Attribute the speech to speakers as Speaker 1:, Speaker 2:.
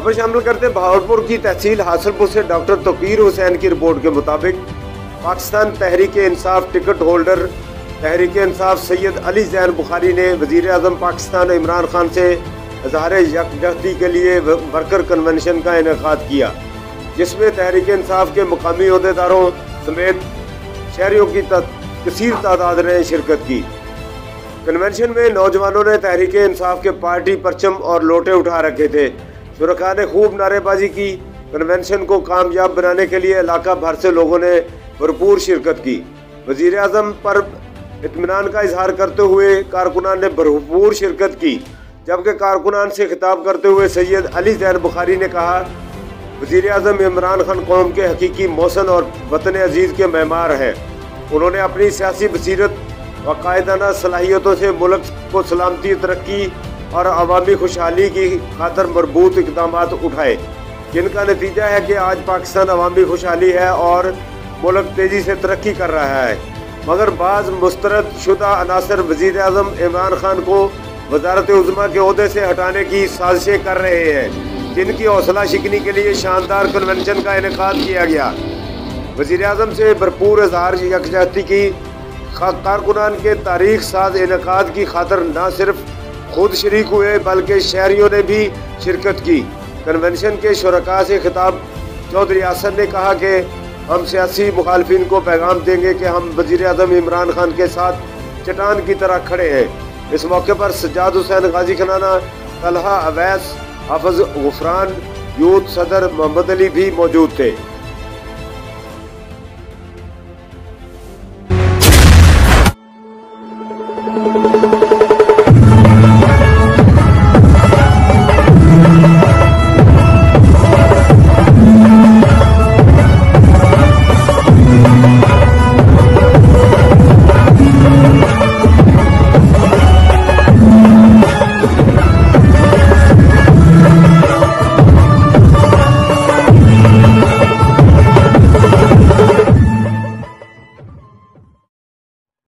Speaker 1: खबर शामिल करते बहावलपुर की तहसील हासिलपुर से डॉक्टर तौकीर हुसैन की रिपोर्ट के मुताबिक पाकिस्तान तहरीक इंसाफ टिकट होल्डर तहरीक इंसाफ सैयद अली जैन बुखारी ने वजीर आज़म पाकिस्तान इमरान खान से इज़हार यकजहती के लिए वर्कर कन्वेंशन का इनेकाद किया, जिसमें तहरीक इंसाफ के मुकामी अहदेदारों समेत शहरियों की कसीर तादाद ने शिरकत की। कन्वेंशन में नौजवानों ने तहरीक इंसाफ के पार्टी परचम और लोटे उठा रखे थे। शुरका ने खूब नारेबाजी की। कन्वेंशन को कामयाब बनाने के लिए इलाका भर से लोगों ने भरपूर शिरकत की। वजीर आज़म पर इत्मीनान का इजहार करते हुए कारकुनान ने भरपूर शिरकत की, जबकि कारकुनान से खिताब करते हुए सैयद अली जैन बुखारी ने कहा, वजीर आज़म इमरान खान कौम के हकीकी मौसन और वतन अजीज़ के मेहमान हैं। उन्होंने अपनी सियासी बसीरत व कायदाना सलाहियतों से मुल्क को सलामती, तरक्की और अवामी खुशहाली की खातर मरबूत इकदाम उठाए, जिनका नतीजा है कि आज पाकिस्तान अवामी खुशहाली है और मुल्क तेज़ी से तरक्की कर रहा है। मगर बाज़ मुस्तरद शुदा अनासर वज़ीर आज़म इमरान खान को वज़ारत उज़्मा के ओहदे से हटाने की साजिशें कर रहे हैं, जिनकी हौसला शिकनी के लिए शानदार कन्वेंशन का इनेकाद किया गया। वज़ीर आज़म से भरपूर इज़हार यकजहती की कारकुनान के तारीख साज इनेकाद की खातर न सिर्फ खुद शरीक हुए बल्कि शहरियों ने भी शिरकत की। कन्वेंशन के शुरका से खिताब चौधरी आसन ने कहा कि हम सियासी मुखालफिन को पैगाम देंगे कि हम वज़ीर आज़म इमरान खान के साथ चट्टान की तरह खड़े हैं। इस मौके पर सज्जाद हुसैन गाजी खनाना, तलहा अवैस, हाफिज गुफरान, यूथ सदर मोहम्मद अली भी मौजूद थे।